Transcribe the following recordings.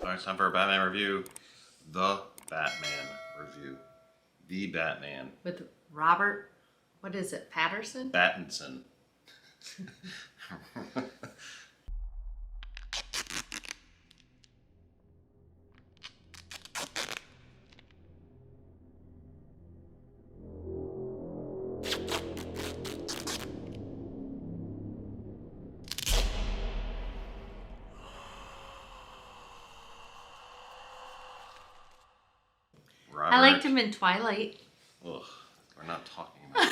All right, it's time for a Batman review. The Batman review. The Batman. With Robert, what is it, Patterson? Pattinson. Robert. I liked him in Twilight. Ugh, we're not talking about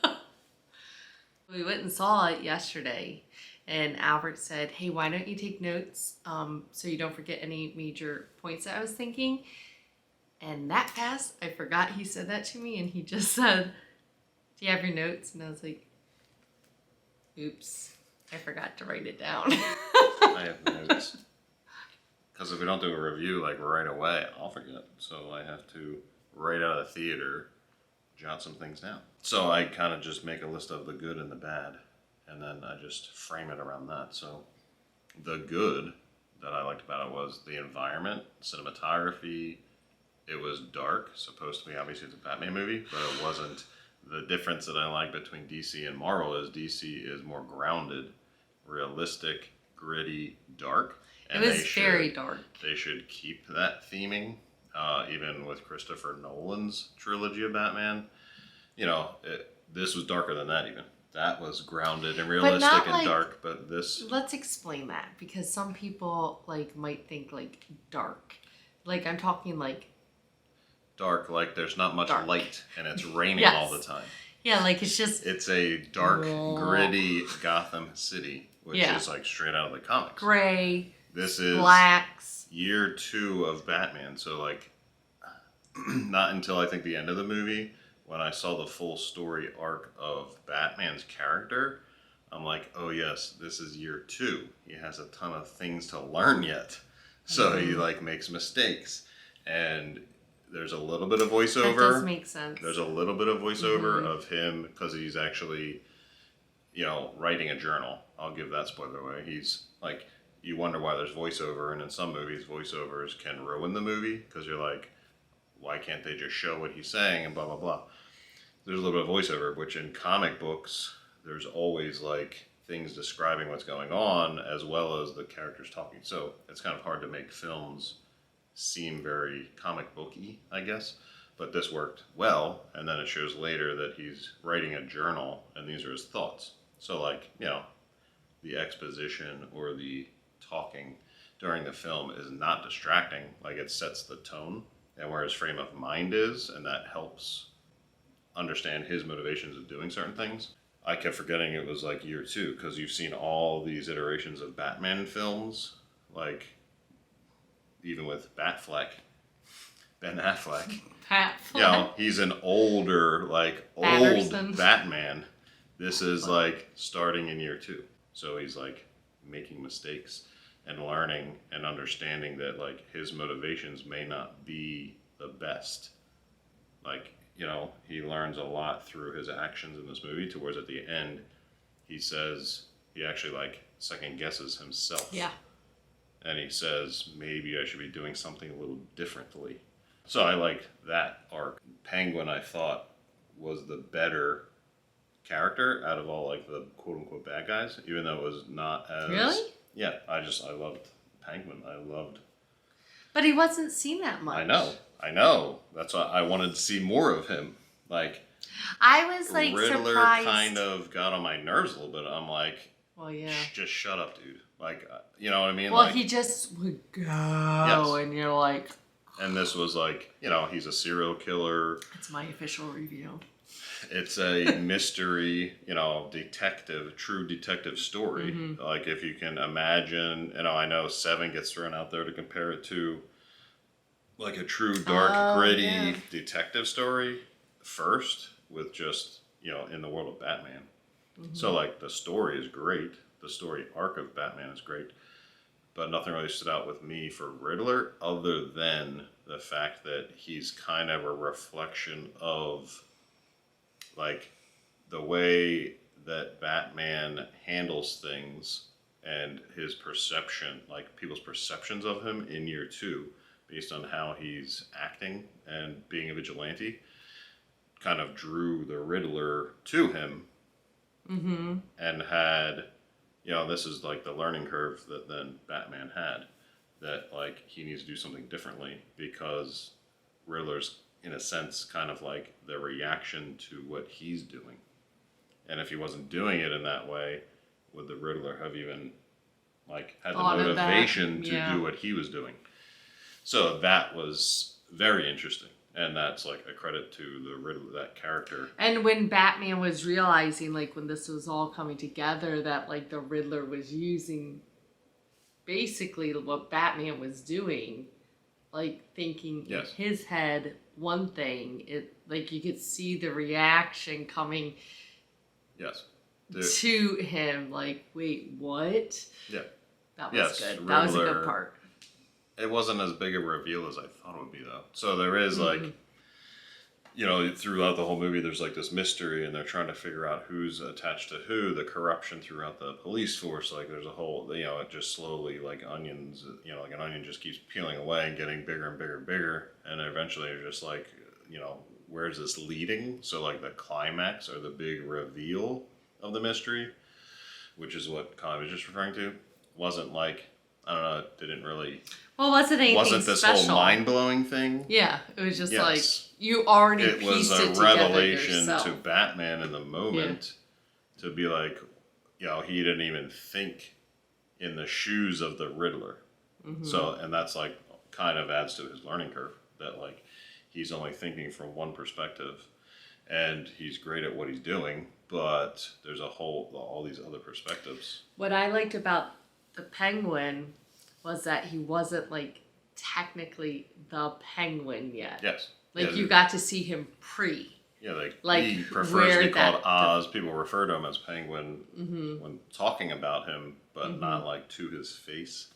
that. We went and saw it yesterday, and Albert said, hey, why don't you take notes so you don't forget any major points that I was thinking? And that fast, I forgot he said that to me, and he just said, do you have your notes? And I was like, oops, I forgot to write it down. I have notes. Because if we don't do a review like right away, I'll forget. So I have to, right out of the theater, jot some things down. So I kind of just make a list of the good and the bad, and then I just frame it around that. So the good that I liked about it was the environment, cinematography. It was dark, supposed to be, obviously it's a Batman movie, but it wasn't. The difference that I like between DC and Marvel is DC is more grounded, realistic, gritty, dark. And it was very dark. They should keep that theming, even with Christopher Nolan's trilogy of Batman. You know, this was darker than that even. That was grounded and realistic and dark, but this... Let's explain that, because some people might think dark. I'm talking dark, there's not much light and it's raining all the time. Yeah, it's just... It's a dark, gritty Gotham City, which is straight out of the comics. Gray. This is blacks. Year 2 of Batman, so not until I think the end of the movie, when I saw the full story arc of Batman's character, I'm like, oh yes, this is year 2. He has a ton of things to learn yet. So he makes mistakes. And there's a little bit of voiceover. That does make sense. There's a little bit of voiceover of him because he's actually, writing a journal. I'll give that spoiler away. He's you wonder why there's voiceover, and in some movies, voiceovers can ruin the movie because you're like, why can't they just show what he's saying and blah, blah, blah. There's a little bit of voiceover, which in comic books, there's always things describing what's going on as well as the characters talking. So it's kind of hard to make films seem very comic booky, I guess. But this worked well, and then it shows later that he's writing a journal, and these are his thoughts. So the exposition or the talking during the film is not distracting. It sets the tone and where his frame of mind is, and that helps understand his motivations of doing certain things. I kept forgetting it was year 2 because you've seen all these iterations of Batman films, even with Ben Affleck. He's an older, old Batman. This is starting in year 2. So he's making mistakes and learning and understanding that his motivations may not be the best. He learns a lot through his actions in this movie, towards at the end he says he actually second guesses himself. Yeah. And he says, maybe I should be doing something a little differently. So I liked that arc. Penguin, I thought, was the better character out of all the quote-unquote bad guys, even though it was not as... Really? Yeah, I loved Penguin. But he wasn't seen that much. I know. That's why I wanted to see more of him. I was Riddler surprised. kind of got on my nerves a little bit. I'm well, yeah. Just shut up, dude. You know what I mean? Well, he just would go, and you're And this was he's a serial killer. It's my official review. It's a mystery, true detective story. If you can imagine, I know Seven gets thrown out there to compare it to a true dark, gritty detective story first with just, in the world of Batman. So the story is great. The story arc of Batman is great. But nothing really stood out with me for Riddler other than the fact that he's kind of a reflection of the way that Batman handles things and his perception, like people's perceptions of him in year 2, based on how he's acting and being a vigilante, kind of drew the Riddler to him. Mm-hmm. And had, this is like the learning curve that then Batman had, that like he needs to do something differently because Riddler's in a sense kind of like the reaction to what he's doing. And if he wasn't doing it in that way, would the Riddler have even like had the motivation to do what he was doing? So that was very interesting. And that's like a credit to the Riddler, that character. And when Batman was realizing, like when this was all coming together, that like the Riddler was using basically what Batman was doing, like thinking in his head one thing, it like you could see the reaction coming to him, like, wait, what? Yeah. That was good. Riddler, that was a good part. It wasn't as big a reveal as I thought it would be, though. So there is, like, throughout the whole movie, there's, like, this mystery, and they're trying to figure out who's attached to who, the corruption throughout the police force. Like, there's a whole, it just slowly, like onions, like an onion just keeps peeling away and getting bigger and bigger and bigger. And eventually you're just like, where's this leading? So, like, the climax or the big reveal of the mystery, which is what Colleen was just referring to, wasn't like, I don't know, it didn't really... Well, wasn't anything Wasn't this special. whole mind-blowing thing? Yeah, it was just like, you already pieced it together. It was a revelation to Batman in the moment to be like, he didn't even think in the shoes of the Riddler. Mm-hmm. So, and that's like, kind of adds to his learning curve, that like, he's only thinking from one perspective, and he's great at what he's doing, but there's all these other perspectives. What I liked about the Penguin was that he wasn't like technically the Penguin yet. Yes. Like you got to see him pre. Yeah, like he prefers to be called Oz. People refer to him as Penguin when talking about him, but not like to his face.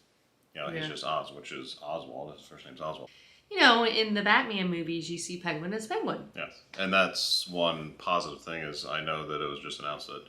He's just Oz, which is Oswald. His first name's Oswald. In the Batman movies, you see Penguin as Penguin. Yes, and that's one positive thing is I know that it was just announced that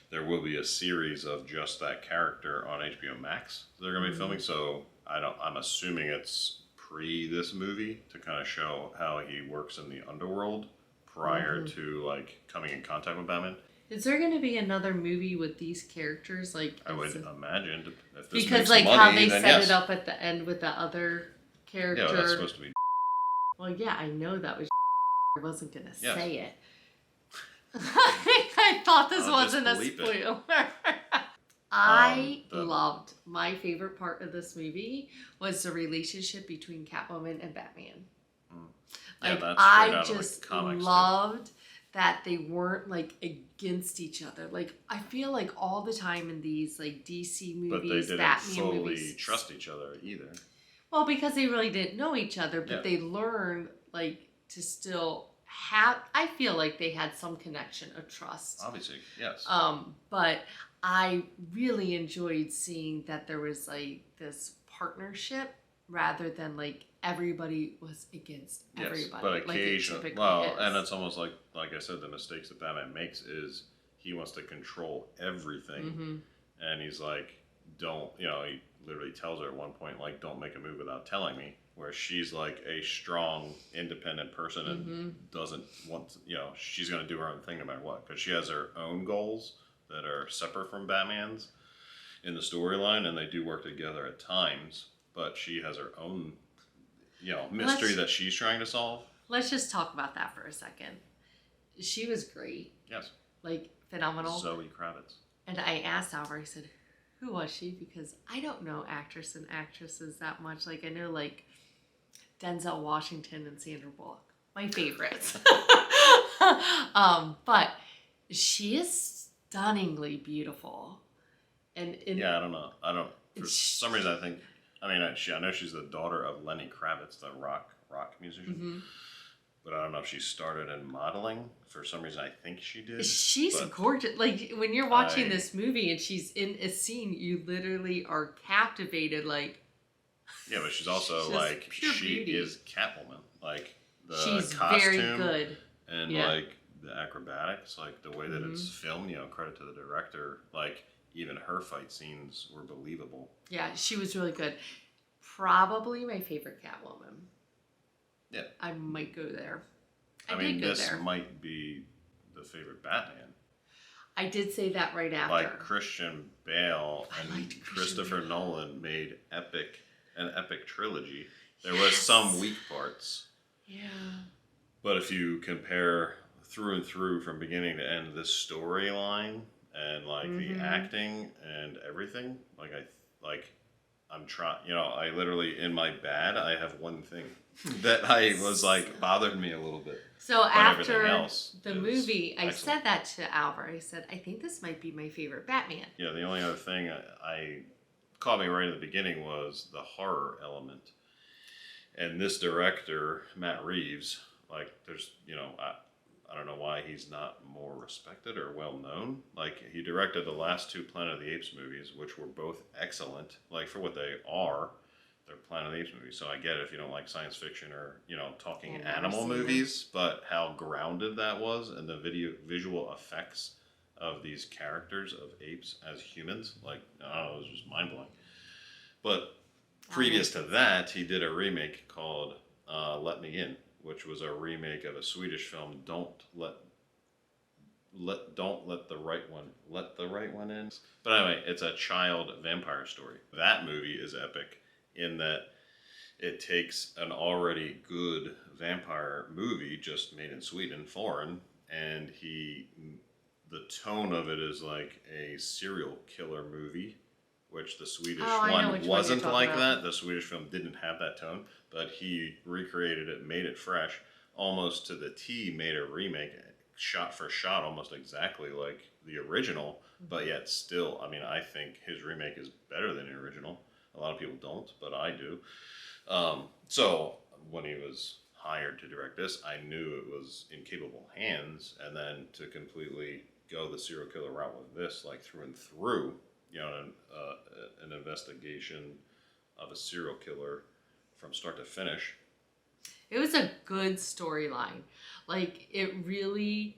there will be a series of just that character on HBO Max they're going to be filming. So I'm assuming it's pre this movie to kind of show how he works in the underworld prior to like coming in contact with Batman. Is there going to be another movie with these characters? Like I would imagine if this because makes like money, how they then set it up at the end with the other character. Yeah, that's supposed to be. Well, yeah, I know that was. I wasn't going to say it. I thought this wasn't a spoiler. I loved, my favorite part of this movie was the relationship between Catwoman and Batman. Like, that's I just loved that they weren't like against each other. Like I feel like all the time in these like DC movies, but they didn't Batman fully movies, trust each other either. Well, because they really didn't know each other, but they learned like to still have. I feel like they had some connection of trust. Obviously, yes. But I really enjoyed seeing that there was like this partnership rather than like everybody was against everybody. But occasionally, and it's almost like I said, the mistakes that Batman makes is he wants to control everything, and he's like, don't, he literally tells her at one point, like, don't make a move without telling me, where she's like a strong, independent person and doesn't want to, she's going to do her own thing no matter what, because she has her own goals that are separate from Batman's in the storyline, and they do work together at times, but she has her own mystery that she's trying to solve. Let's just talk about that for a second. She was great. Yes. Like, phenomenal. Zoe Kravitz. And I asked Albert, I said, who was she? Because I don't know actresses that much. Like, I know, like, Denzel Washington and Sandra Bullock. My favorites. But she is stunningly beautiful. And yeah, I don't know. For some reason, I know she's the daughter of Lenny Kravitz, the rock musician. But I don't know if she started in modeling. For some reason, I think she did. She's gorgeous. Like, when you're watching this movie and she's in a scene, you literally are captivated. Like, yeah, but she's also like, she is Catwoman. Like, the she's costume very good. And like the acrobatics, like the way that it's filmed, credit to the director. Like, even her fight scenes were believable. Yeah, she was really good. Probably my favorite Catwoman. Yeah. I might go there. I mean, this might be the favorite Batman. I did say that right after. Like Christian Bale and Christopher Nolan made an epic trilogy. There was some weak parts. Yeah. But if you compare through and through from beginning to end this storyline and like the acting and everything, I'm trying, I literally in my bad I have one thing that I was like bothered me a little bit. So after the movie, I excellent. said that to Albert. I said, I think this might be my favorite Batman. Yeah, the only other thing I caught me right at the beginning was the horror element. And this director, Matt Reeves, like there's, I don't know why he's not more respected or well known. Like he directed the last 2 Planet of the Apes movies, which were both excellent. Like for what they are, they're Planet of the Apes movies. So I get it if you don't like science fiction or talking animal movies, but how grounded that was and the visual effects of these characters of apes as humans, like I don't know, it was just mind blowing. But previous to that, he did a remake called Let Me In, which was a remake of a Swedish film, Don't Let the Right One In. But anyway, it's a child vampire story. That movie is epic in that it takes an already good vampire movie just made in Sweden, foreign, and the tone of it is like a serial killer movie, which the Swedish one wasn't like that. The Swedish film didn't have that tone, but he recreated it, made it fresh, almost to the T, made a remake, shot for shot, almost exactly like the original, but yet still, I mean, I think his remake is better than the original. A lot of people don't, but I do. So when he was hired to direct this, I knew it was in capable hands, and then to completely go the serial killer route with this, like through and through, an investigation of a serial killer from start to finish. It was a good storyline. Like it really,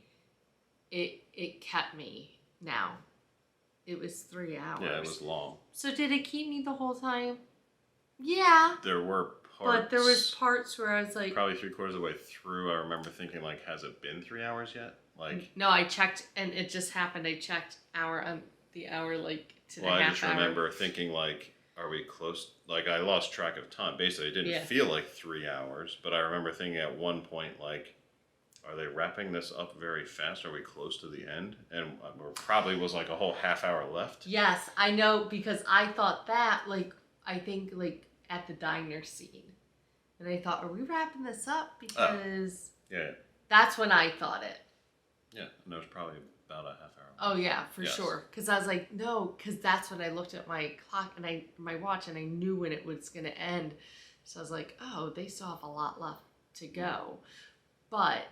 it kept me. Now, it was 3 hours. Yeah, it was long. So did it keep me the whole time? Yeah. There were parts. But there was parts where I was like, probably 3/4 of the way through, I remember thinking like, has it been 3 hours yet? Like no, I checked and it just happened. I checked the hour like to the half hour. I just remember thinking like, are we close? Like I lost track of time. Basically, it didn't feel like 3 hours, but I remember thinking at one point like, are they wrapping this up very fast? Are we close to the end? And probably was like a whole half hour left. Yes, I know, because I thought that, like, I think like at the diner scene. And I thought, are we wrapping this up? Because that's when I thought it. Yeah, and there was probably about a half hour. Oh yeah, for sure. Because I was like, no, because that's when I looked at my clock and my watch, and I knew when it was going to end. So I was like, oh, they still have a lot left to go. But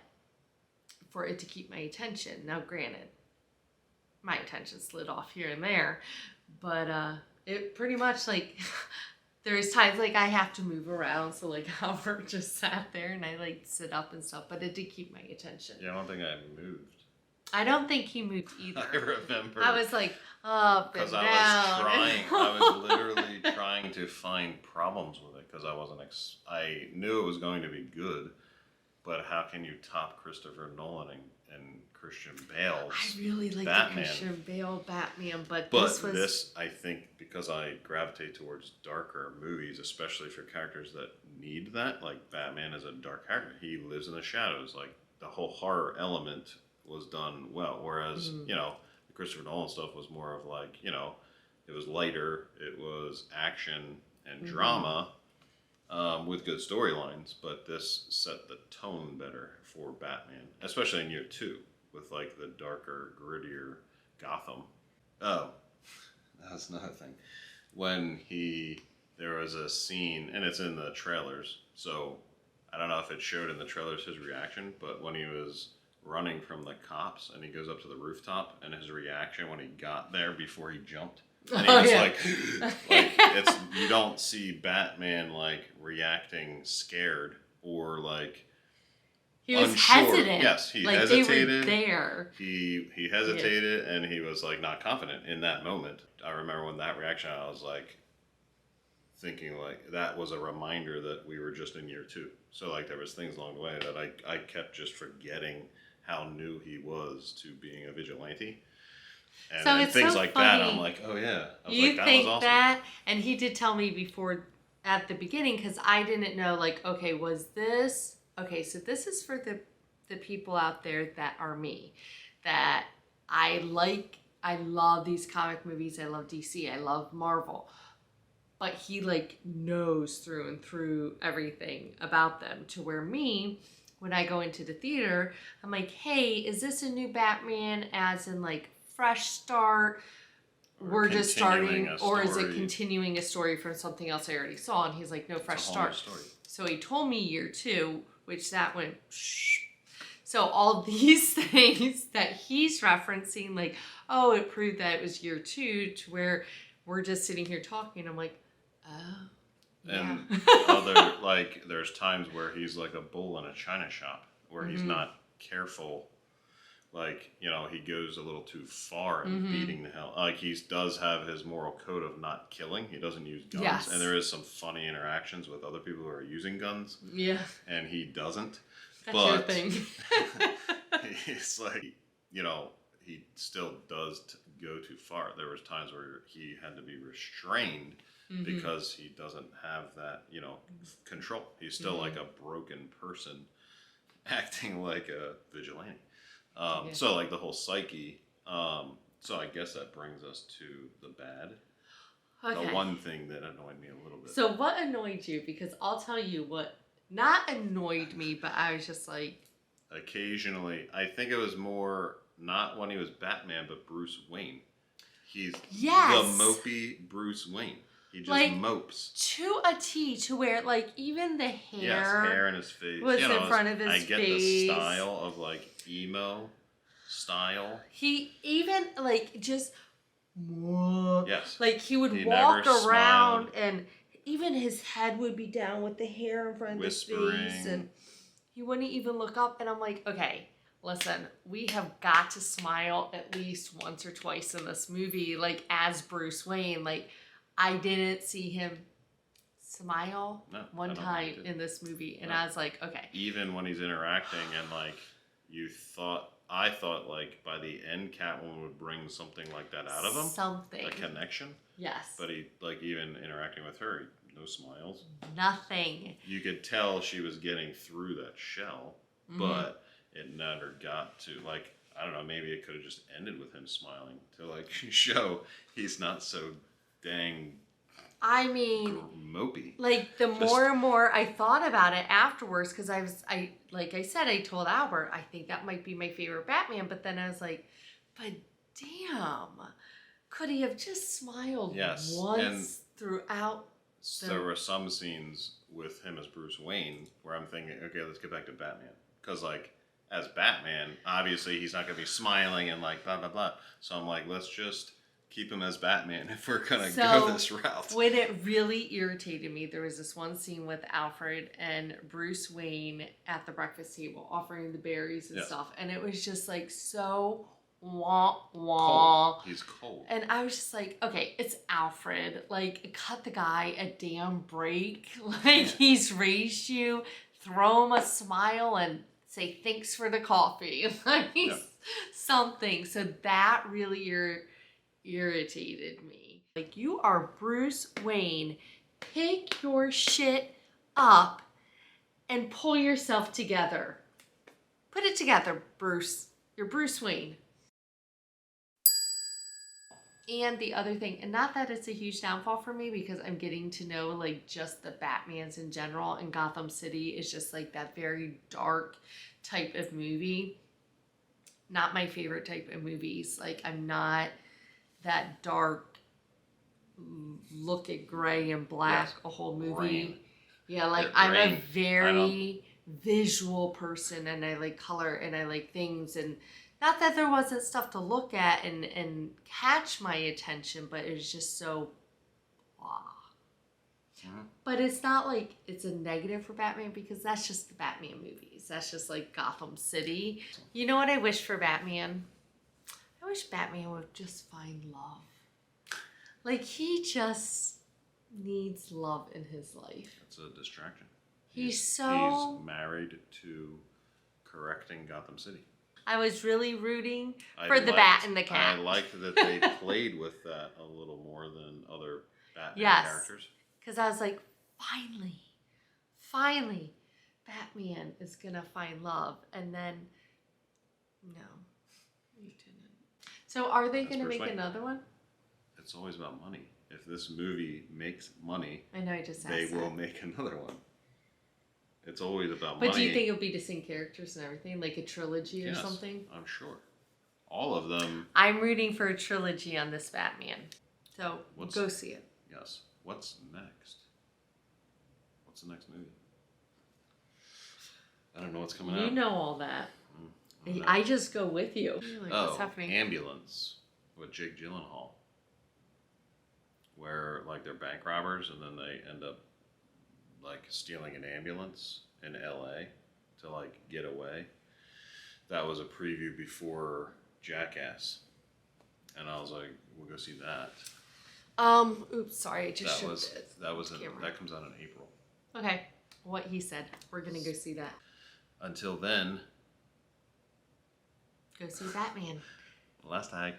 for it to keep my attention, now granted, my attention slid off here and there, but it pretty much like there's times like I have to move around, so like Albert just sat there and I like sit up and stuff, but it did keep my attention. Yeah, I don't think I moved. I don't think he moved either. I remember. I was like up and down. I was literally trying to find problems with it because I wasn't. I knew it was going to be good, but how can you top Christopher Nolan and Christian Bale's I really like Batman? The Christian Bale Batman, but this I think because I gravitate towards darker movies, especially for characters that need that. Like Batman is a dark character; he lives in the shadows. Like the whole horror element was done well, whereas the Christopher Nolan stuff was more of like it was lighter, it was action and drama. With good storylines, but this set the tone better for Batman, especially in year 2, with like the darker, grittier Gotham. Oh, that's another thing. When there was a scene, and it's in the trailers, so I don't know if it showed in the trailers his reaction, but when he was running from the cops and he goes up to the rooftop, and his reaction when he got there before he jumped. And he was like it's you don't see Batman like reacting scared or like He was unsure. hesitant. Yes, he like hesitated. They were there. He hesitated, and he was like not confident in that moment. I remember when that reaction, I was like thinking like that was a reminder that we were just in year 2. So like there was things along the way that I kept just forgetting how new he was to being a vigilante. And So it's things so like funny. that, I'm like, oh yeah. I was You like, that think was awesome. that, and he did tell me before at the beginning, because I didn't know, like, okay, was this, okay, so this is for the people out there that are me, that I love these comic movies, I love DC, I love Marvel, but he like knows through and through everything about them, to where me, when I go into the theater, I'm like, hey, is this a new Batman, as in like fresh start, we're just starting, or is it continuing a story from something else I already saw? And he's like, no, fresh start. So he told me year 2, which that went shh. So all these things that he's referencing, like, oh, it proved that it was year 2, to where we're just sitting here talking. I'm like, oh, yeah. And other, like, there's times where he's like a bull in a china shop, where he's not careful. Like, you know, he goes a little too far in beating the hell. Like, he does have his moral code of not killing. He doesn't use guns. Yes. And there is some funny interactions with other people who are using guns. Yeah. And he doesn't. That's your But thing. it's like, you know, he still does go too far. There was times where he had to be restrained because he doesn't have that, you know, control. He's still like a broken person acting like a vigilante. So like the whole psyche. So I guess that brings us to the bad. Okay. The one thing that annoyed me a little bit. So what annoyed you? Because I'll tell you what not annoyed me, but I was just like... Occasionally, I think it was more not when he was Batman, but Bruce Wayne. He's the mopey Bruce Wayne. He just like, mopes. To a T, to where, like, even the hair... Yes, hair in his face. Was in front of his face. I get the style of, like, emo style. He even, like, just... Yes. Like, he would walk around, and even his head would be down with the hair in front of his face, and he wouldn't even look up, and I'm like, okay... Listen, we have got to smile at least once or twice in this movie, like, as Bruce Wayne. Like, I didn't see him smile one time in this movie, and I was like, okay. Even when he's interacting, and, like, I thought, like, by the end, Catwoman would bring something like that out of him. Something. A connection. Yes. But he, like, even interacting with her, no smiles. Nothing. You could tell she was getting through that shell, but... it never got to, like, I don't know, maybe it could have just ended with him smiling to, like, show he's not so dang mopey. Like, the more and more I thought about it afterwards, because like I said, I told Albert, I think that might be my favorite Batman, but then I was like, but damn, could he have just smiled once throughout? There were some scenes with him as Bruce Wayne where I'm thinking, okay, let's get back to Batman. Because, like, as Batman, obviously he's not going to be smiling and like blah, blah, blah. So I'm like, let's just keep him as Batman if we're going to go this route. When it really irritated me, there was this one scene with Alfred and Bruce Wayne at the breakfast table offering the berries and stuff. And it was just like so wah. Cold. He's cold. And I was just like, okay, it's Alfred. Like, cut the guy a damn break. Like, he's raised you. Throw him a smile and say thanks for the coffee, like something. So that really irritated me. Like, you are Bruce Wayne. Pick your shit up and pull yourself together. Put it together, Bruce. You're Bruce Wayne. And the other thing, and not that it's a huge downfall for me, because I'm getting to know, like, just the Batmans in general, and Gotham City is just, like, that very dark type of movie. Not my favorite type of movies. Like, I'm not that dark, look at gray and black a whole movie. Rain. Yeah, like, I'm a very visual person, and I like color, and I like things, and not that there wasn't stuff to look at and catch my attention, but it was just so blah. But it's not like it's a negative for Batman because that's just the Batman movies. That's just like Gotham City. You know what I wish for Batman? I wish Batman would just find love. Like, he just needs love in his life. It's a distraction. He's married to correcting Gotham City. I was really rooting for the bat and the cat. I liked that they played with that a little more than other Batman characters. Because I was like, finally, Batman is going to find love. And then, no, you didn't. So are they going to make another one? It's always about money. If this movie makes money, I know, I just asked they will make another one. It's always about money. But do you think it'll be the same characters and everything? Like a trilogy or something? I'm sure. All of them. I'm rooting for a trilogy on this Batman. So go see it. Yes. What's next? What's the next movie? I don't know what's coming out. You know all that. I just go with you. Like, what's happening? Ambulance with Jake Gyllenhaal. Where like they're bank robbers and then they end up like stealing an ambulance in LA to like get away. That was a preview before Jackass. And I was like, we'll go see that. Oops, sorry, I just that comes out in April. Okay. What he said. We're gonna go see that. Until then, go see Batman. Last tag.